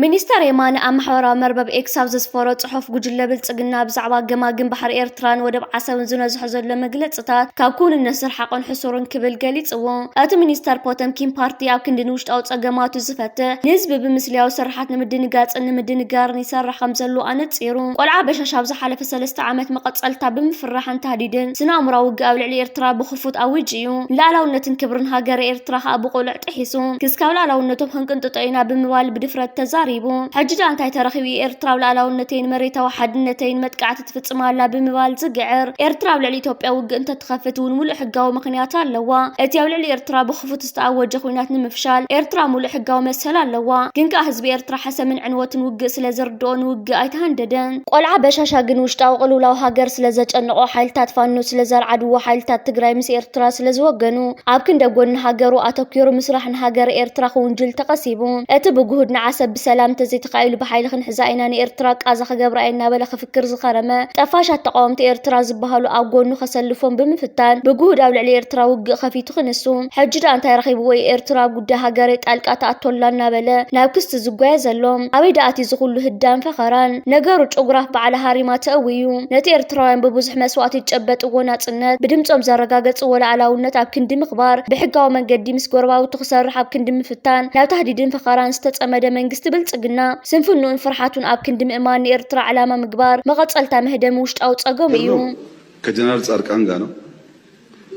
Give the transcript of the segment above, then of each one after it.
ሚኒስተር የማነ አማሕበራዊ መርበብ ኤክሳብ ዘስፈሮ ጽሑፍ ጉጅለ ብልጽግና ብዛዕባ ገማግም ባሕሪ ኤርትራን ወደብ ዓሰብን ዝነዝሖ ዘሎ መግለጽታት ካብ ኩንነት ስርሓቆን ሕሱርን ክብል ገሊጽዎ እቲ ሚኒስተር ፖተምኪን ፓርቲ ኣብ ክንድን ውሽጣዊ ጸገማቱ ዝፈትሕ ንህዝቢ ብምስልያዊ ስርሓት ንምድንጋጽን ንምድንጋርን ይሰርሕ ከም ዘሎ ኣነጺሩ ቆልዓ በሻሻብ ዝሓለፈ 3 ዓመት መቐጸልታ ብምፍራሕን ተሃዲድን ስነ-ኣእምሮዊ ውግእ ኣብ ልዕሊ ኤርትራ ብኽፉት ኣውጅ እዩ ላዕላውነትን ክብርን ሃገር ኤርትራ ከዓ ብቑልዕ ጥሒሱ ክስካብ ላዕላውነቶም ክንቅንጥጦ ኢና ብምባል ብድፍረት ተዛሪቡ حجدا أنتي ترخيبي إيرترا والعلاونتين مريتا وحدنتين متقعت تفتصم على بمبال زقعر إيرترا والعلي توبيا وق أنت تخفت ونمول حقاو مخنياتا لوا اتيا والعلي إيرترا بخفت استعوج خوينات نمفشال إيرترا مول حقاو مسهلا لوا كنكا حزب إيرترا حسب من عنوة وق سلازردون وق ايتهنددن قلعا بشاشا قنوشتا وقلو لو هاجر سلازج أنقو حالتات فانو سلازار عدو حالتات تقراي مس إيرترا سلازوقنو عابكن دقون هاجرو أتوكيرو مسرحن هاجر إيرترا خونجل تقسيبون اتبقهود نعسب سلام تزي تقايل بحيل خن حزايناني إيرترا قازا خجبرأينا بلا خفكر زخرمة تفاشت تقاومت إيرترا زبهالو أقولنو خسلفون بمفتان بجهود أول على إيرترا وج خفيت خنسوم حجدا أنت رخيبوي إيرترا جودة هجرت ألقات أطلنا بلا ناقص زجاج اللوم أبيد أتي زغلو هدام فخران نجارج أجراف بعلى هارمات أويوم نتي إيرترا ببوزح مسوات يتجبت وجونات النت بدمتم زرقاقت ولا على ونت أبكن دم خبار بحقاو من قديم سكوروا وتخسر حبكن دم فتان لا تهديدين فخران استأمد من قستبل قلنا سنفنو انفرحاتون أبكن دم إيماني إيرترا علامة مقبار مغطسلتا مهدم وشت أو تصقم إيوم كجنرال صارقان غانو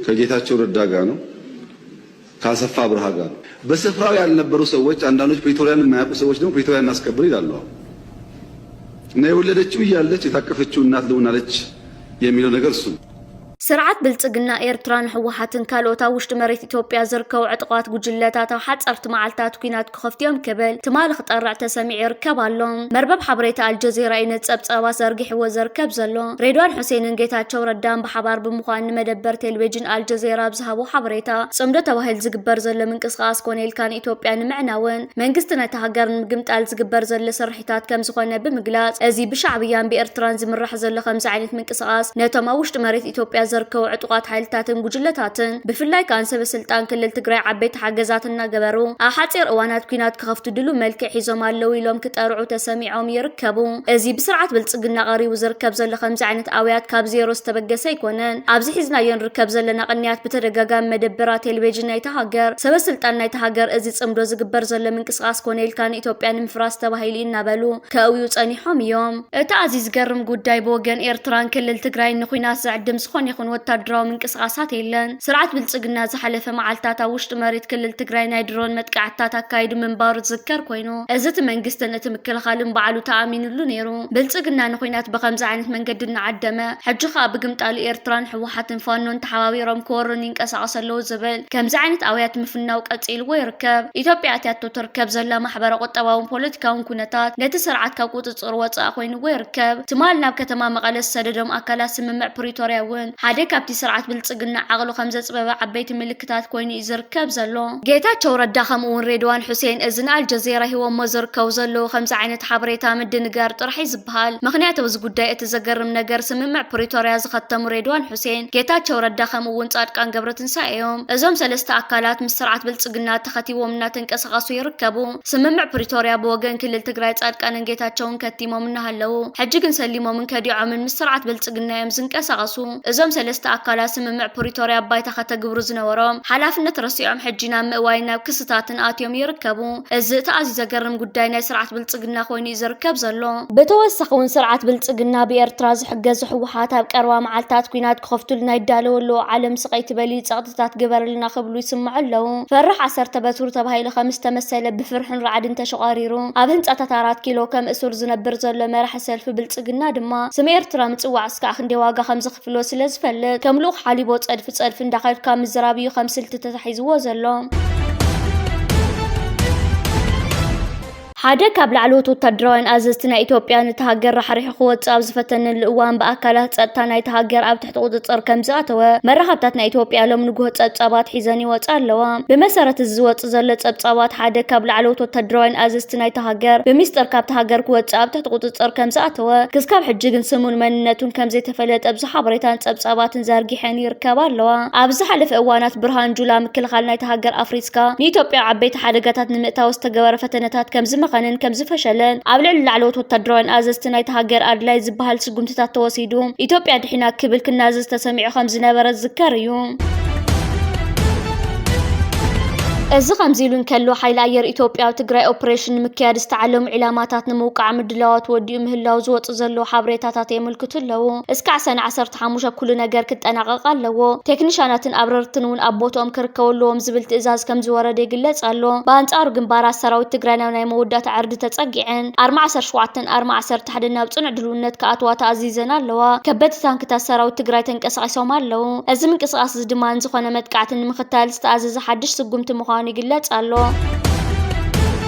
كجيتاچو ردا غانو ካሰፋ ብርሃ ጋር በስፍራው ያልነበሩ ሰዎች አንዳንዶች ፕሪቶሪያን የማያውቁ ሰዎች ደግሞ ፕሪቶሪያን እናስከብር ይላሉ እና የወለደችው እያለች የታቀፈችው እናት ልሆናለች የሚለው ነገር እሱ سرعت بلصقنا إيرتران حوحاتن كالوتا وشت مريت إثيوبيا زركو عطقات جلتات وحصرت معلتات كينات كخفتيهم كبل تمال خطرع تسميع يركبالهم مربب حبريت الجزيرة إن تصبصوا زرقح وزركب زلو ريدوان حسين نجيتاچو ردان بحبار بمخان مدبر تلفزيون الجزيرة بزهبو حبريتا صمدو توهل زغبر زل منقسقاس كونيل كان إثيوبيا نمعناون منغستنا تهاجرن مقمت الزغبر زل سرحيتات كم زخونه بمغلاص ازي بشعبيان بإيرتران زمرح زل خمس عينت منقسقاس نتما وشت مريت إثيوبيا زركو عطقات حالتاتن ጉጅለታትን بفلاي كان سب سلطان كلل تግራይ عبيت حاجزاتنا جبرو احاصير اوانات كينات كخفتو دلو ملك حيزوم አለው ኢሎም كطرعو تسميعهم يركبو ازي بسرعه بلصقنا قريو زركب زل خمس عينت اويات كاب زيرو استبገሰ ይኮነን ኣብዚ ሒዝና ينركب ዘለና ቅንያት بتدጋጋም መደበራ ቴሌቪዥን ናይ ተሃገር سب سلطان ናይ ተሃገር እዚ ጽምዶ ዝግበር ዘሎ ምንቅስቃስ ኮኔል ካን ኢትዮጵያን ምፍራስ ተባሂሉ ይናበሉ ከውዩ ጸኒሖም እዮም እቲ ኣዚዝ ገርም ጉዳይ በወገን ኤርትራን ክልል ትግራይ ንኹናት ዝዕድም ዝኾነ ይኹን ወታደራዊ ምንቅስቃሳት የለን ስርዓት ብልጽግና ዝሓለፈ መዓልታት ውሽጥ መሬት ክልል ትግራይ ናይ ድሮን መጥቃዕታት አካይዱ መንባሩ ዝከር ኮይኑ እዝት መንግስትን እቲ ምክልኻልን በዓሉ ተኣሚኑሉ ነይሩ ብልጽግና ንኹናት በከምዚ ዓይነት መንገዲ ንዓደመ ሕጂኻ ብግምጣሉ ኤርትራን ሕወሓትን ፋኖን ተሓባቢሮም ክወሩን ይንቀሳቀሰሉ ዝብል ከምዚ ዓይነት ኣውያት ምፍናው ቀፂልዎ ይርከብ ኢትዮጵያ ኣትያቶ ትርከብ ዘላ ማሕበረ ቁጠባውን ፖለቲካውን ኩነታት ነቲ ስርዓት ካብ ቁፅፅር ወፃእ ኮይኑዎ ይርከብ ትማል ናብ ከተማ መቐለ ሰደዶም ኣካላት ስምምዕ ፕሪቶሪያ እውን ሓደ ካብቲ ስርዓት ብልጽግና ዓቕሉ ከም ዘጽበበ ዓበይቲ ምልክታት ኮይኑ ይዝርከብ ዘሎ ጌታቸው ረዳ ከምኡውን ሬድዋን ሁሴን እዝን አልጀዚራ ሂወሞ ዝርከቡ ዘለው ከምዚ ዓይነት ሓበሬታ ምድንጋር ጥራሕ ይዝብሃል ምክንያቱ እዚ ጉዳይ እቲ ዘገርም ነገር ስምምዕ ፕሪቶሪያ ዝኸተሙ ሬድዋን ሁሴን ጌታቸው ረዳ ከምኡውን ጻድቃን ገብረትንሳኤዮም እዞም ሰለስተ ኣካላት ምስ ስርዓት ብልጽግና ተኸቲቦም እናተንቀሳቐሱ ይርከቡ ስምምዕ ፕሪቶሪያ ብወገን ክልል ትግራይ ጻድቃንን ጌታቸውን ከቲሞም እናሃለው ሕጂ ግን ሰሊሞምን ከዲዖምን ምስ ስርዓት ብልጽግና እዮም ዝንቀሳቐሱ እዞም ሰለስተ ኣካላት ስምምዕ ፕሪቶሪያ ባይታ ከተግብሩ ዝነበሮም ሓላፍነት ረሲዖም ሕጂና ምእዋይ ናብ ክስታትን ኣትዮም ይርከቡ እዚ ተኣዚ ዘገርም ጉዳይ ናይ ስርዓት ብልጽግና ኮይኑ ይዝርከብ ዘሎ በተወሰኸውን ስርዓት ብልጽግና ብኤርትራ ዝሕገዝ ሕወሓት ኣብ ቀረባ መዓልታት ኩናት ክኸፍቱልና ይዳለወሉ ዓለም ስቀይቲ በሊ ጸቕጥታት ግበረልና ክብሉ ይስምዑ ኣለው ፈርሕ 10 በትሩ ተባሂሉ ከም ዝተመሰለ ብፍርሕን ረዓድን ተሸቃሪሩ ኣብ ህንጻታት 4 ኪሎ ከም እሱር ዝነብር ዘሎ መራሒ ሰልፊ ብልጽግና ድማ ስም ኤርትራ ምጽዋዕ እስካዕ ክንደይ ዋጋ ከም ዝኽፍሎ ስለዝፈልጥ ከምሉቕ ሓሊቦ ጸድፊ እንዳኸድካ ምዝራብዩ ከም ስልቲ ተታሒዝዎ ዘሎ ሓደ ካብ ላዕሎት ወታደራውያን ኣዘዝቲ ናይ ኢትዮጵያ ንተሃገር ራሕሪሕ ክወፅእ ኣብ ዝፈተነሉ እዋን ብኣካላት ጸጥታ ናይ ተሃገር ኣብ ትሕቲ ቁፅጥር ከም ዝኣተወ መራኸብታት ናይ ኢትዮጵያ ሎም ንጉሆ ጸብጻባት ሒዘን ይወፃ ኣለዋ ብመሰረት እዚ ዝወፅእ ዘሎ ጸብጻባት ሓደ ካብ ላዕሎት ወታደራውያን ኣዘዝቲ ናይ ተሃገር ብምስጥር ካብ ተሃገር ክወፅእ ኣብ ትሕቲ ቁፅጥር ከም ዝኣተወ ክስካብ ሕጂ ግን ስሙን መንነቱን ከም ዘይተፈለጠ ብዝሓበሬታን ጸብጻባትን ዘርጊሐን ይርከባ ኣለዋ ኣብ ዝሓለፈ እዋናት ብርሃን ጁላ ምክልኻል ናይ ተሃገር ኣፍሪስካ ንኢትዮጵያ ዓበይቲ ሓደጋታት ንምእታው ዝተገበረ ፈተነታት ከም ከምዝረኸንን ከምዝፈሸለን ኣብ ልዕሊ ላዕለዎት ወታደራውያን ኣዘዝቲ ናይቲ ሃገር ኣድላይ ዝበሃል ስጉምትታት ተወሲዱ ኢትዮጵያ ድሒና ክብል ክናዘዝ ተሰሚዑ ከም ዝነበረ ዝዝከር እዩ። እዚ ከምዚሉን ከሎ ሓይሊ ኣየር ኢትዮጵያ ኣብ ትግራይ ኦፕሬሽን ምክያድ ዝተዓለሙ ዕላማታት ንምውቃዕ ምድላዋት ወዲኡ ምህላው ዝወፁ ዘሎ ሓበሬታታት የመልክቱ ኣለዉ። እስካዕ ሰነ 15 ኩሉ ነገር ክጠናቀቅ ኣለዎ። ቴክኒሻናትን ኣብረርትን እውን ኣብ ቦታኦም ክርከበልዎም ዝብል ትእዛዝ ከም ዝወረደ ይግለጽ ኣሎ። በኣንጻሩ ግንባራት ሰራዊት ትግራይ ናብ ናይ መወዳእታ ዕርዲ ተጸጊዐን 47 ናብ ጽኑዕ ድልውነት ከኣትዋ ተኣዚዘን ኣለዋ። ከበድቲ ታንክታት ሰራዊት ትግራይ ተንቀሳቂሶም ኣለዉ። እዚ ምንቅስቃስ ድማ ዝኾነ መጥቃዕትን ንምኽታል ዝተኣዘዘ ሓድሽ ስጉምቲ ምዃኑ ይግለጽ ኣሎ።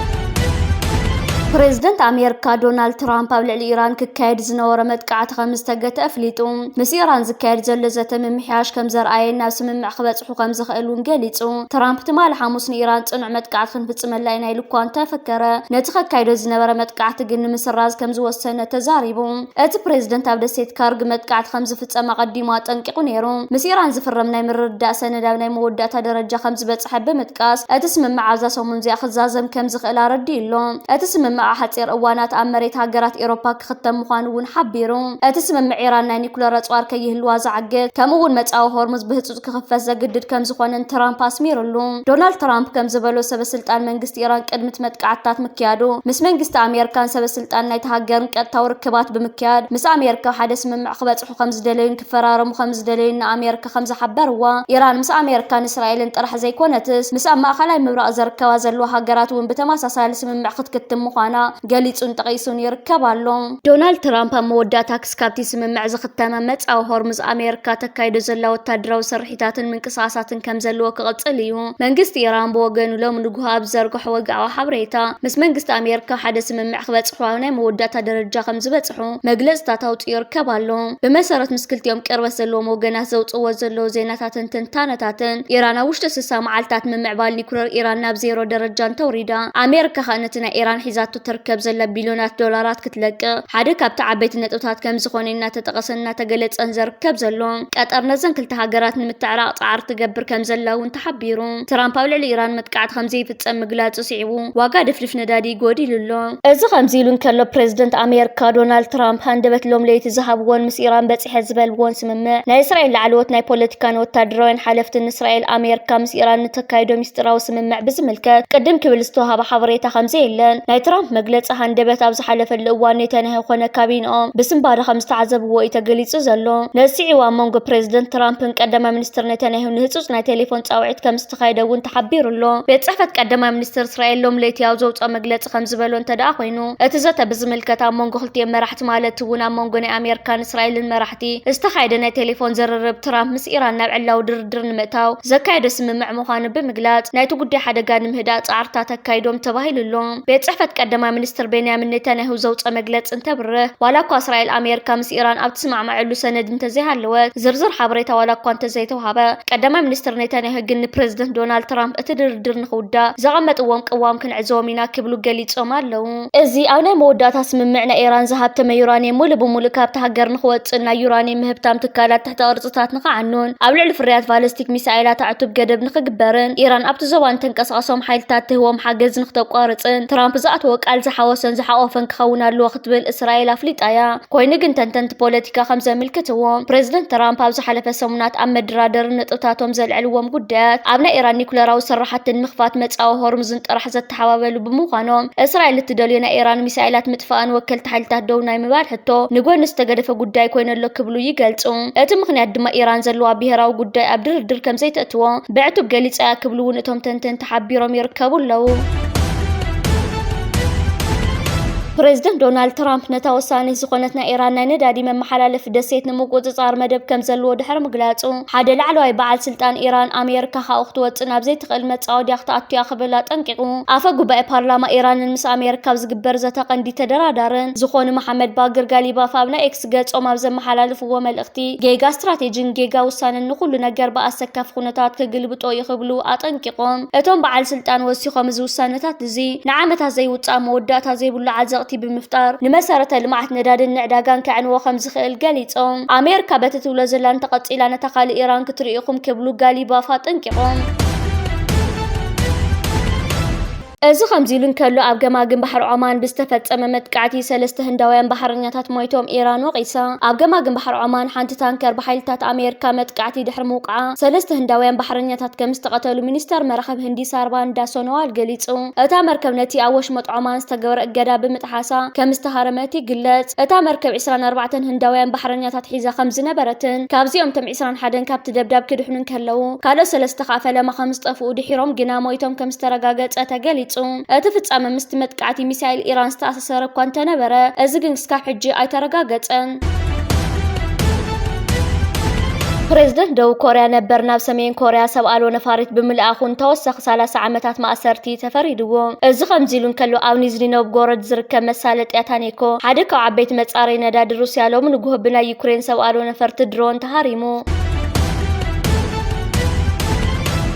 ፕሬዝደንት ኣሜሪካ ዶናልድ ትራምፕ ኣብ ልዕሊ ኢራን ክካየድ ዝነበረ መጥቃዕቲ ከም ዝተገተ ኣፍሊጡ ምስ ኢራን ዝካየድ ዘሎ ዘተ ምምሕያሽ ከም ዘርኣየ ናብ ስምምዕ ክበጽሑ ከም ዝኽእል እውን ገሊጹ። ትራምፕ ትማል ሐሙስ ንኢራን ጽኑዕ መጥቃዕቲ ክንፍጽመላ ኢና ኢሉ እኳ እንተፈከረ ነቲ ከካይዶ ዝነበረ መጥቃዕቲ ግን ንምስራዝ ከም ዝወሰነ ተዛሪቡ። እቲ ፕሬዝደንት ኣብ ደሴት ካርግ መጥቃዕቲ ከም ዝፍጸም ኣቐዲሙ ኣጠንቂቑ ነይሩ። ምስ ኢራን ዝፍረም ናይ ምርድዳእ ሰነድ ኣብ ናይ መወዳእታ ደረጃ ከም ዝበጽሐ ብምጥቃስ እቲ ስምምዕ ኣብዛ ሰሙን እዚኣ ክዛዘም ከም ዝኽእል ኣረዲኡ ኣሎ። እቲ ስምምዕ ሓፂር እዋናት ኣብ መሬት ሃገራት ኤውሮፓ ክኽተም ምዃኑ እውን ሓቢሩ። እቲ ስምምዕ ኢራን ናይ ኒኩለር ኣጽዋር ከይህልዋ ዝዓግድ ከምኡ እውን መጻዊ ሆርሙዝ ብህጹጽ ክኽፈት ዘግድድ ከም ዝኾነን ትራምፕ ኣስሚሩሉ። ዶናልድ ትራምፕ ከም ዝበሎ ሰበስልጣን መንግስቲ ኢራን ቅድሚት መጥቃዕትታት ምክያዱ ምስ መንግስቲ ኣሜሪካን ሰበስልጣን ናይቲ ሃገርን ቀጥታዊ ርክባት ብምክያድ ምስ ኣሜሪካ ሓደ ስምምዕ ክበጽሑ ከም ዝደለዩን ክፈራረሙ ከም ዝደለዩን ንኣሜሪካ ከም ዝሓበርዋ ኢራን ምስ ኣሜሪካን እስራኤልን ጥራሕ ዘይኮነትስ ምስ ኣብ ማእኸላይ ምብራቕ ዘርከባ ዘለዋ ሃገራት እውን ብተመሳሳሊ ስምምዕ ክትክትም ምዃና ገሊጹን ጠቂሱን ይርከብ ኣሎ። ዶናልድ ትራምፕ ኣብ መወዳእታ ክስካብቲ ስምምዕ ዝኽተመ መጻዊ ሆርሙዝ ኣሜሪካ ተካይዶ ዘላ ወታደራዊ ስርሒታትን ምንቅስቓሳትን ከም ዘለዎ ክቕጽል እዩ። መንግስቲ ኢራን ብወገኑ ሎም ንጉሆ ኣብ ዘርግሖ ወግዓዊ ሓበሬታ ምስ መንግስቲ ኣሜሪካ ሓደ ስምምዕ ክበጽሑ ኣብ ናይ መወዳእታ ደረጃ ከም ዝበጽሑ መግለጽታት ኣውፅኡ ይርከብ ኣሎ። ብመሰረት ምስ ክልቲኦም ቅርበት ዘለዎም ወገናት ዘውፅዎ ዘለዉ ዜናታትን ትንታነታትን ኢራን ኣብ ውሽጢ 60 መዓልታት ምምዕባል ኒኩለር ኢራን ናብ 0 ደረጃ እንተውሪዳ ኣሜሪካ ከነቲ ናይ ኢራን ሒዛቶ ትርከብ ዘላ ቢልዮናት ዶላራት ክትለቅቕ ሓደ ካብቲ ዓበይቲ ነጥብታት ከም ዝኾነ እናተጠቐሰና ተገለጸን ዘርከብ ዘሎ ቀጠር ነዘን ክልተ ሃገራት ንምትዕራቕ ጻዕሪ ትገብር ከም ዘላ እውን ተሓቢሩ። ትራምፕ ኣብ ልዕሊ ኢራን መጥቃዕቲ ከም ዘይፍጸም ምግላጹ ስዒቡ ዋጋ ድፍድፍ ነዳዲ ይጎዲሉሎ። እዚ ከምዚ ኢሉ እንከሎ ፕሬዝደንት ኣሜሪካ ዶናልድ ትራምፕ ሃንደበት ሎም ለይቲ ዝሃብዎን ምስ ኢራን በፂሐ ዝበልዎን ስምምዕ ናይ እስራኤል ላዕለዎት ናይ ፖለቲካን ወታደራውያን ሓለፍትን እስራኤል ኣሜሪካ ምስ ኢራን ንተካይዶ ሚስጥራዊ ስምምዕ ብዝምልከት ቅድም ክብል ዝተወሃበ ሓበሬታ ከምዘየለን ናይ ትራምፕ መግለጽ ሃንደበት ኣብ ዝሓለፈሉ እዋን ነተንያሁ ኮነ ካቢነኦም ብስምባደ ከም ዝተዓዘብዎ እዩ ተገሊጹ ዘሎ። ነሲዒዋ መንጎ ፕሬዝደንት ትራምፕን ቀዳማይ ሚኒስትር ነተንያሁ ንህጹጽ ናይ ቴሌፎን ጻውዒት ከም ዝተካየደ እውን ተሓቢሩሎ። ቤት ጽሕፈት ቀዳማይ ሚኒስትር እስራኤል ሎም ለይቲ ኣብ ዘውፅኦ መግለጺ ከም ዝበሎ እንተደኣ ኮይኑ እቲ ዘተ ብዝምልከት ኣብ መንጎ ክልቲኦም መራሕቲ ማለት እውን ኣብ መንጎ ናይ ኣሜሪካን እስራኤልን መራሕቲ ዝተካየደ ናይ ቴሌፎን ዝርርብ ትራምፕ ምስ ኢራን ናብ ዕላዊ ድርድር ንምእታው ዘካየደ ስምምዕ ምዃኑ ብምግላጽ ናይቲ ጉዳይ ሓደጋ ንምህዳእ ጻዕርታት ኣካይዶም ተባሂሉሎ። ቤት ጽሕፈት ቀዳማይ ሚኒስትር ቤንያሚን ኔታንያሁ ዘውፅኦ መግለጽ እንተብርህ ዋላ እኳ እስራኤል ኣሜሪካ ምስ ኢራን ኣብ ትስማዕምዕሉ ሰነድ እንተዘይሃለወት ዝርዝር ሓበሬታ ዋላ እኳ እንተዘይተውሃበ ቀዳማይ ሚኒስትር ኔታንያሁ ግን ንፕሬዝደንት ዶናልድ ትራምፕ እቲ ድርድር ንኽውዳእ ዘቐመጥዎም ቅዋም ክንዕዘቦም ኢና ክብሉ ገሊጾም ኣለዉ። እዚ ኣብ ናይ መወዳእታ ስምምዕ ናይ ኢራን ዝሃብተመ ዩራኒየም ሙሉእ ብሙሉእ ካብቲ ሃገር ንኽወፅእ ናይ ዩራኒየም ምህብታም ትካላት ትሕቲ ቅርጽታት ንኽዓኑን ኣብ ልዕሊ ፍርያት ባለስቲክ ሚሳኤላት ኣዕቱብ ገደብ ንኽግበርን ኢራን ኣብቲ ዞባ ንተንቀሳቐሶም ሓይልታት ትህቦም ሓገዝ ንኽተቋርፅን ትራምፕ ዝኣተወ ቃል ዝሓወሰን ዝሓቆፈን ክኸውን ኣለዎ ክትብል እስራኤል ኣፍሊጣያ። ኮይኑ ግን ተንተንቲ ፖለቲካ ከም ዘመልክትዎ ፕሬዝደንት ትራምፕ ኣብ ዝሓለፈ ሰሙናት ኣብ መደራደሪ ነጥብታቶም ዘልዕልዎም ጉዳያት ኣብ ናይ ኢራን ኒኩለራዊ ስራሕትን ምኽፋት መጻዊ ሆርሙዝን ጥራሕ ዘተሓባበሉ ብምዃኖም እስራኤል እትደልዮ ናይ ኢራን ሚሳኤላት ምጥፋእን ወከልቲ ሓይልታት ደው ናይ ምባል ሕቶ ንጎኒ ዝተገደፈ ጉዳይ ኮይነሎ ክብሉ ይገልጹ። እቲ ምኽንያት ድማ ኢራን ዘለዋ ብሄራዊ ጉዳይ ኣብ ድርድር ከም ዘይተእትዎ ብዕቱብ ገሊጻ ክብሉ እውን እቶም ተንተንቲ ሓቢሮም ይርከቡ ኣለዉ። ፕሬዝደንት ዶናልድ ትራምፕ ነታ ወሳኒት ዝኾነት ናይ ኢራን ናይ ነዳዲ መመሓላለፊ ደሴት ንምቁፅጻር መደብ ከም ዘለዎ ድሕሪ ምግላጹ ሓደ ላዕለዋይ በዓል ስልጣን ኢራን ኣሜሪካ ካብኡ ክትወፅእ ናብ ዘይትኽእል መጻወድያ ክትኣትያ ክብል ኣጠንቂቑ። ኣፈ ጉባኤ ፓርላማ ኢራንን ምስ ኣሜሪካ ኣብ ዝግበር ዘተ ቀንዲ ተደራዳርን ዝኾኑ መሐመድ ባግር ጋሊባፍ ኣብ ናይ ኤክስ ገጾም ኣብ ዘመሓላለፍዎ መልእኽቲ ጌጋ ስትራቴጂን ጌጋ ውሳነን ንኹሉ ነገር ብኣሰካፊ ኩነታት ክግልብጦ ይኽብሉ ኣጠንቂቖም። እቶም በዓል ስልጣን ወሲኾም እዚ ውሳነታት እዚ ንዓመታት ዘይውፃእ መወዳእታ ዘይብሉ ዓዘ ብምፍጣር ንመሰረተ ልምዓት ነዳድን ንዕዳጋን ከዕንዎ ከም ዝኽእል ገሊጾም ኣሜሪካ በቲ ትብሎ ዘላ እንተቐፂላ ነታ ካልእ ኢራን ክትርእኹም ክብሉ ጋሊባፍ ኣጠንቂቖም። እዚ ከምዚሉን ከሎ ኣብ ገማግን ባሕር ዖማን ብዝተፈጸመ መጥቃዕቲ 3 ህንዳውያን ባሕረኛታት ሞይቶም ኢራን ወቂሳ። ኣብ ገማግን ባሕር ዖማን ሓንቲ ታንከር ብሓይልታት ኣሜሪካ መጥቃዕቲ ድሕሪ ምውቃዓ 3 ህንዳውያን ባሕረኛታት ከም ዝተቐተሉ ሚኒስተር መራኸቢ ህንዲ ሳርባን ዳሶነዋል ገሊጹ። እታ መርከብ ነቲ ኣብ ወሽመጥ ዖማን ዝተገበረ እገዳ ብምጥሓሳ ከም ዝተሃረመት ይግለጽ። እታ መርከብ 24 ህንዳውያን ባሕረኛታት ሒዛ ከም ዝነበረትን ካብዚኦም ቶም 21 ካብቲ ደብዳብ ክድሕኑን ከለዉ ካልኦት 3 ከዓ ፈለማ ከም ዝጠፍኡ ድሒሮም ግና ሞይቶም ከም ዝተረጋገጸ ተገሊጹ። እቲ ፍጻመ ምስቲ መጥቃዕቲ ሚሳኤል ኢራን ዝተኣሳሰረ እኳ እንተነበረ እዚ ግን እስካብ ሕጂ ኣይተረጋገጸን። ፕሬዝደንት ደቡብ ኮርያ ነበር ናብ ሰሜን ኮርያ ሰብ ኣልቦ ነፋሪት ብምልኣኹን ተወሳኺ 30 ዓመታት ማእሰርቲ ተፈሪድዎ። እዚ ከምዚሉን ከሎ ኣብ ኒዝኒ ኖቭጎሮድ ዝርከብ መሳለጥያ ታኔኮ ሓደ ካብ ዓበይቲ መጻረዪ ነዳዲ ሩስያ ሎሚ ንጉሆ ብናይ ዩክሬን ሰብ ኣልቦ ነፈርቲ ድሮን ተሃሪሙ።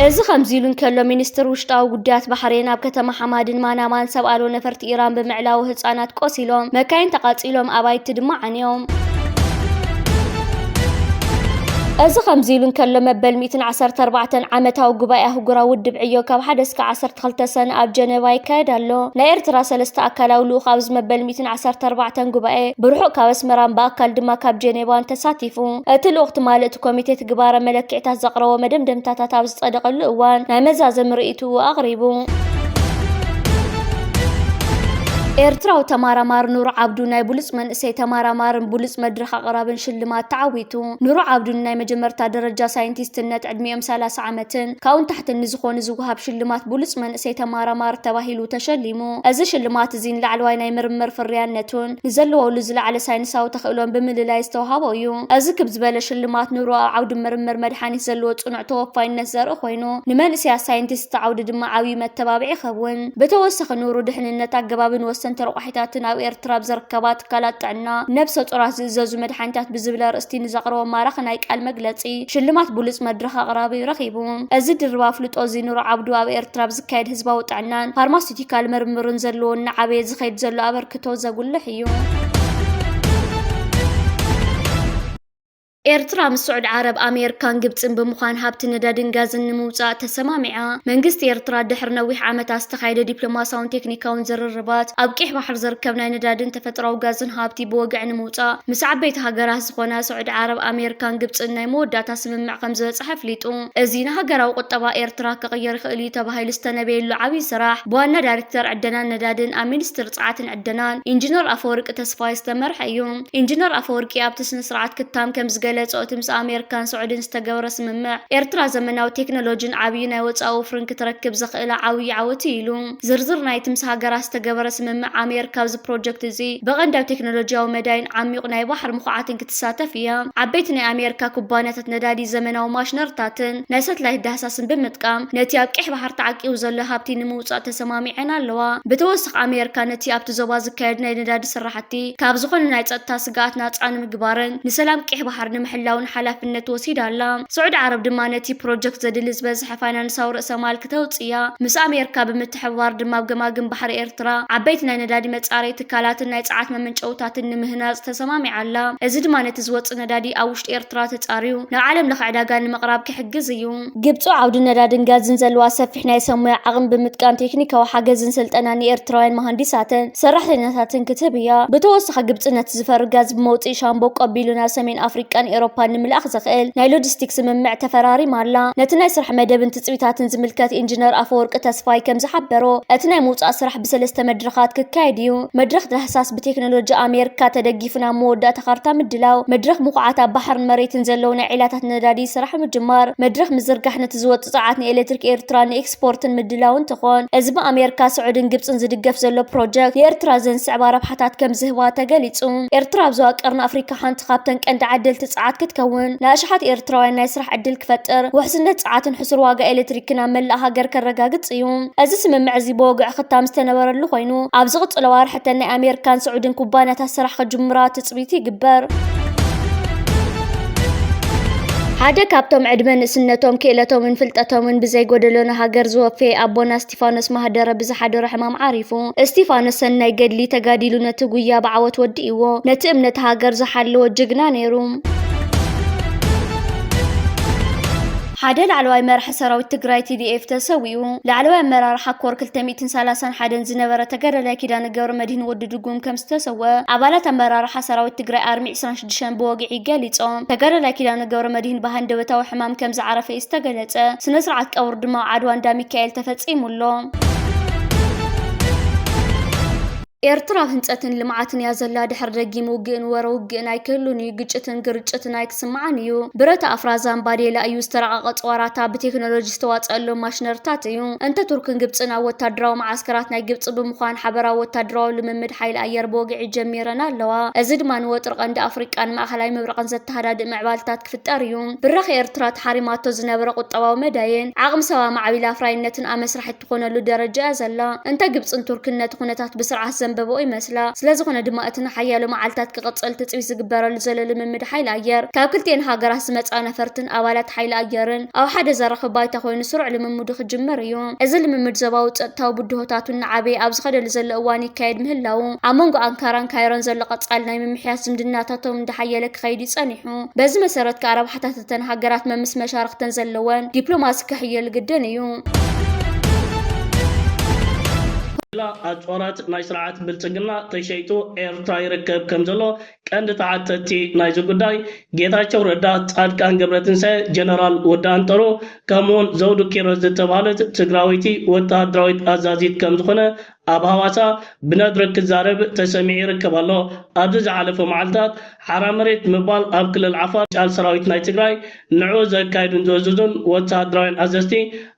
እዚ ከምዚሉን ከሎ ሚኒስትር ውሽጣዊ ጉዳያት ባሕሬን ኣብ ከተማ ሓማድን ማናማን ሰብ ኣልቦ ነፈርቲ ኢራን ብምዕላው ህጻናት ቆሲሎም መካይን ተቃጺሎም ኣባይቲ ድማ ዓንዮም። እዚ ከምዚሉን ከሎ መበል 114 ዓመታዊ ጉባኤ ኣህጉራዊ ውድብ ዕዮ ካብ 1 እስካብ 12 ሰነ ኣብ ጀነቫ ይካየድ ኣሎ። ናይ ኤርትራ 3 ኣካላዊ ልኡኽ ኣብዚ መበል 114 ጉባኤ ብርሑቕ ካብ ኣስመራን ብኣካል ድማ ካብ ጀኔቫን ተሳቲፉ። እቲ ልኡኽ ትማሊ እቲ ኮሚቴ ትግባረ መለክዕታት ዘቕረቦ መደምደምታታት ኣብ ዝጸደቐሉ እዋን ናይ መዛዘሚ ርእይቱ ኣቕሪቡ። ኤርትራዊ ተማራማር ኑሩ ዓብዱ ናይ ብሉጽ መንእሰይ ተማራማርን ብሉጽ መድረኽ ኣቕራብን ሽልማት ተዓዊቱ። ኑሩ ዓብዱ ናይ መጀመርታ ደረጃ ሳይንቲስትነት ዕድሚኦም 30 ዓመትን ካብኡን ታሕቲ ንዝኾኑ ዝውሃብ ሽልማት ብሉጽ መንእሰይ ተማራማር ተባሂሉ ተሸሊሙ። እዚ ሽልማት እዚ ንላዕለዋይ ናይ ምርምር ፍርያነቱን ንዘለወሉ ዝለዓለ ሳይንሳዊ ተኽእሎን ብምልላይ ዝተዋሃቦ እዩ። እዚ ክብ ዝበለ ሽልማት ኑሩ ኣብ ዓውዲ ምርምር መድሓኒት ዘለዎ ጽኑዕ ተወፋይነት ዘርኢ ኮይኑ ንመንእሰያት ሳይንቲስት ዓውዲ ድማ ዓብዪ መተባብዒ ይኸውን። ብተወሳኺ ኑሩ ድሕንነት ኣገባብን ወሰን ተረቋሒታትን ኣብ ኤርትራ ብዘርከባ ትካላት ጥዕና ነብሰ ጡራት ዝእዘዙ መድሓኒታት ብዝብል ርእስቲ ንዘቕረቦ ማራኺ ናይ ቃል መግለጺ ሽልማት ብሉጽ መድረኽ ኣቕራቢ ረኺቡ። እዚ ድርባ ፍልጦ እዚ ኑሩ ዓብዱ ኣብ ኤርትራ ብዝካየድ ህዝባዊ ጥዕናን ፋርማሲውቲካል ምርምርን ዘለዎ ንዓበየ ዝኸይድ ዘሎ ኣበርክቶ ዘጉልሕ እዩ። ኤርትራ ምስ ስዑድ ዓረብ ኣሜሪካን ግብፅን ብምዃን ሃብቲ ነዳድን ጋዝን ንምውፃእ ተሰማሚዓ። መንግስቲ ኤርትራ ድሕሪ ነዊሕ ዓመታት ዝተኻየደ ዲፕሎማስያውን ቴክኒካውን ዝርርባት ኣብ ቂሕ ባሕር ዝርከብ ናይ ነዳድን ተፈጥሯዊ ጋዝን ሃብቲ ብወግዕ ንምውፃእ ምስ ዓበይቲ ሃገራት ዝኾና ስዑድ ዓረብ ኣሜሪካን ግብፅን ናይ መወዳእታ ስምምዕ ከም ዝበፅሐ ኣፍሊጡ። እዚ ንሃገራዊ ቁጠባ ኤርትራ ክቕየር ይኽእል እዩ ተባሂሉ ዝተነበየሉ ዓብዪ ስራሕ ብዋና ዳይሬክተር ዕደናን ነዳድን ኣብ ሚኒስትር ፀዓትን ዕደናን ኢንጂነር ኣፈወርቂ ተስፋይ ዝተመርሐ እዩ። ኢንጂነር ኣፈወርቂ ኣብቲ ስነ ስርዓት ክታም ከም ዝገለጸ እቲ ምስ ኣሜሪካን ስዑድን ዝተገበረ ስምምዕ ኤርትራ ዘመናዊ ቴክኖሎጂን ዓብዪ ናይ ወፃኢ ወፍርን ክትረክብ ዘኽእላ ዓብዪ ዓወት ኢሉ ዝርዝር ናይቲ ምስ ሃገራት ዝተገበረ ስምምዕ ኣሜሪካ ኣብዚ ፕሮጀክት እዚ በቐንዳዊ ቴክኖሎጂያዊ መዳይን ዓሚቕ ናይ ባሕሪ ምኹዓትን ክትሳተፍ እያ። ዓበይቲ ናይ ኣሜሪካ ኩባንያታት ነዳዲ ዘመናዊ ማሽነርታትን ናይ ሳተላይት ዳህሳስን ብምጥቃም ነቲ ኣብ ቂሕ ባሕር ተዓቂቡ ዘሎ ሃብቲ ንምውፃእ ተሰማሚዐን ኣለዋ። ብተወሳኺ ኣሜሪካ ነቲ ኣብቲ ዞባ ዝካየድ ናይ ነዳዲ ስራሕቲ ካብ ዝኾነ ናይ ፀጥታ ስጋኣት ናፃ ንምግባርን ንሰላም ቂሕ ባሕር ንምሕላውን ሓላፍነት ወሲዳ ኣላ። ስዑድ ዓረብ ድማ ነቲ ፕሮጀክት ዘድሊ ዝበዝሐ ፋይናንሳዊ ርእሰ ማል ክተውፅያ ምስ ኣሜሪካ ብምትሕብባር ድማ ኣብ ገማግም ባሕሪ ኤርትራ ዓበይቲ ናይ ነዳዲ መጻረዪ ትካላትን ናይ ፀዓት መመንጨውታትን ንምህናፅ ተሰማሚዓ ኣላ። እዚ ድማ ነቲ ዝወፅእ ነዳዲ ኣብ ውሽጢ ኤርትራ ተጻርዩ ናብ ዓለም ለኸ ዕዳጋ ንምቕራብ ክሕግዝ እዩ። ግብፂ ዓውዲ ነዳድን ጋዝን ዘለዋ ሰፊሕ ናይ ሰብ ሞያ ዓቕሚ ብምጥቃም ቴክኒካዊ ሓገዝን ስልጠናን ንኤርትራውያን መሃንዲሳትን ሰራሕተኛታትን ክትህብ እያ። ብተወሳኺ ግብፂ ነቲ ዝፈርድ ጋዝ ብመውፅኢ ሻምቦቆ ኣቢሉ ናብ ሰሜን ኣፍሪቃን ኤሮፓን ንምልኣኽ ዘኽእል ናይ ሎጂስቲክ ስምምዕ ተፈራሪማ ኣላ። ነቲ ናይ ስራሕ መደብን ትፅቢታትን ዝምልከት ኢንጂነር ኣፈወርቂ ተስፋይ ከም ዝሓበሮ እቲ ናይ ምውፃእ ስራሕ ብ3 መድረኻት ክካየድ እዩ። መድረኽ ዳህሳስ ብቴክኖሎጂ ኣሜሪካ ተደጊፉ ናብ መወዳእታ ካርታ ምድላው፣ መድረኽ ምኹዓት ኣብ ባሕርን መሬትን ዘለው ናይ ዒላታት ነዳዲ ስራሕ ምጅማር፣ መድረኽ ምዝርጋሕ ነቲ ዝወፅእ ፀዓት ንኤሌክትሪክ ኤርትራ ንኤክስፖርትን ምድላውን ትኾን። እዚ ብኣሜሪካ ስዑድን ግብፅን ዝድገፍ ዘሎ ፕሮጀክት የኤርትራ ዘንስዕባ ረብሓታት ከም ዝህባ ተገሊጹ። ኤርትራ ኣብ ዞባ ቀርኒ ኣፍሪካ ሓንቲ ካብተን ቀንዲ ዓደልቲ ፀዓት ክትከውን ንኣሽሓት ኤርትራውያን ናይ ስራሕ ዕድል ክፈጥር ውሕስነት ፀዓትን ሕሱር ዋጋ ኤሌክትሪክን ኣብ መላእ ሃገር ከረጋግፅ እዩ። እዚ ስምምዕ እዚ ብወግዕ ክታም ዝተነበረሉ ኮይኑ ኣብ ዝቕፅሎ ዋርሕተን ናይ ኣሜሪካን ስዑድን ኩባንያታት ስራሕ ከጅምራ ትፅቢት ይግበር። ሓደ ካብቶም ዕድመ ንእስነቶም ክእለቶምን ፍልጠቶምን ብዘይጎደሎን ሃገር ዝወፈየ ኣቦና እስጢፋኖስ ማህደረ ብዝሓደሮ ሕማም ዓሪፉ። እስጢፋኖስ ሰናይ ገድሊ ተጋዲሉ ነቲ ጉያ ብዓወት ወዲእዎ። ነቲ እምነት ሃገር ዝሓለወ ጅግና ነይሩ። ሓደ ላዕለዋይ መራሒ ሰራዊት ትግራይ TDF ተሰዊኡ ላዕለዋይ ኣመራርሓ ኮር 231 ዝነበረ ተጋዳላይ ኪዳነ ገብረመድህን ወዲ ድጉም ከም ዝተሰወ ኣባላት ኣመራርሓ ሰራዊት ትግራይ ኣርሚ 26 ብወግዒ ገሊጾም ተጋዳላይ ኪዳነ ገብረመድህን ባህንደበታዊ ሕማም ከም ዝዓረፈ ዝተገለጸ ስነ ስርዓት ቀብሩ ድማ ዓድዋ እንዳ ሚካኤል ተፈጺሙሎ ኤርትራ ህንጸትን ልምዓትን ያዘላ ድሕር ደጊም ውግእን ወረ ውግእን ኣይክህሉን እዩ ግጭትን ግርጭትን ኣይክስማዓን እዩ ብረታ ኣፍራዛን ባዴላ እዩ ዝተረቃቐ ጽዋራታ ብቴክኖሎጂ ዝተዋጸሎም ማሽነርታት እዩ እንተ ቱርክን ግብፅን ኣብ ወታደራዊ ማዓስከራት ናይ ግብፂ ብምዃን ሓበራዊ ወታደራዊ ልምምድ ሓይሊ ኣየር ብወግዒ ጀሚረን ኣለዋ እዚ ድማ ንወጥሪ ቀንዲ ኣፍሪቃን ማእኸላይ ምብራቕን ዘተሃዳድእ ምዕባልታት ክፍጠር እዩ ብራኺ ኤርትራ ተሓሪማቶ ዝነበረ ቁጠባዊ መዳይን ዓቕሚ ሰባ ማዕቢል ኣፍራይነትን ኣብ መስራሕ እትኾነሉ ደረጃ እያ ዘላ እንተ ግብፅን ቱርክን ነቲ ኩነታት ብስርዓት ዘንበቦ ይመስላ ስለዝኾነ ድማ እቲ ሓያሎ መዓልታት ክቕፅል ትጽቢት ዝግበረሉ ዘሎ ልምምድ ሓይሊ ኣየር ካብ ክልቲአን ሃገራት ዝመጻ ነፈርትን ኣባላት ሓይሊ ኣየርን ኣብ ሓደ ዘረኽብ ባይታ ኮይኑ ስሩዕ ልምምዱ ክጅመር እዩ እዚ ልምምድ ዘባዊ ፀጥታዊ ብድሆታቱን ንዓበይ ኣብ ዝኸደሉ ዘሎ እዋን ይካየድ ምህላው ኣብ መንጎ ኣንካራን ካይሮን ዘሎ ቀጻሊ ናይ ምምሕያሽ ዝምድናታቶም እንዳሓየለ ክኸይድ ይጸኒሑ በዚ መሰረት ከዓረብ ሓታተተን ሃገራት መምስ መሻርክተን ዘለወን ዲፕሎማሲ ክሕየል ግድን እዩ ኣጽዋራት ናይ ስርዓት ብልጽግና ተሸይጡ ኤርትራ ይርከብ ከም ዘሎ ቀንዲ ተዓተቲ ናይዚ ጉዳይ ጌታቸው ረዳ ጻድቃን ገብረትንሳኤ ጀነራል ወዳንጠሮ ከምኡውን ዘውዱ ኪሮስ ዝተባሃለት ትግራዊቲ ወታደራዊት ኣዛዚት ከም ዝኾነ ኣብ ሃዋሳ ብነድረክ ክዛረብ ተሰሚዑ ይርከብ ኣሎ ኣብዚ ዝሓለፈ መዓልታት ሓራ መሬት ምባል ኣብ ክልል ዓፋር ጫል ሰራዊት ናይ ትግራይ ንዑ ዘካይዱን ዝወዝዙን ወታደራውያን ኣዘዝቲ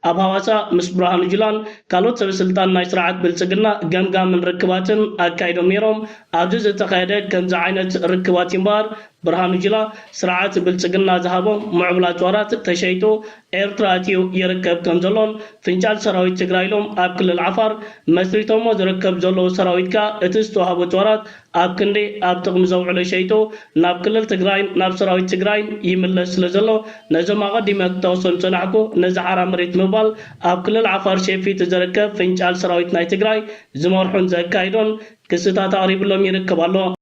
ኣብ ሃዋሳ ምስ ብርሃኑ ጁላን ካልኦት ሰበስልጣን ናይ ስርዓት ብልጽግና ገምጋምን ርክባትን ኣካይዶም ነይሮም ኣብዚ ዝተኻየደ ከምዚ ዓይነት ርክባት ይምባር ብርሃኑ ጁላ ስርዓት ብልጽግና ዝሃቦም ምዕቡላት ወራት ተሸይጡ ኤርትራ ኣትዩ ይርከብ ከም ዘሎን ፍንጫል ሰራዊት ትግራይ ኢሎም ኣብ ክልል ዓፋር መስሪቶሞ ዝርከብ ዘሎ ሰራዊትካ እቲ ዝተዋሃቦ ወራት ኣብ ክንዲ ኣብ ጥቕሚ ዘውዕሎ ሸይጡ ናብ ክልል ትግራይ ናብ ሰራዊት ትግራይ ይምለስ ስለ ዘሎ ነዞም ኣቐዲመ ክተወሰኑ ፀናሕኩ ነዚ ሓራ መሬት ምባል ኣብ ክልል ዓፋር ሸፊት ዝርከብ ፍንጫል ሰራዊት ናይ ትግራይ ዝመርሑን ዘካይዶን ክስታት ኣቕሪብሎም ይርከብ ኣሎ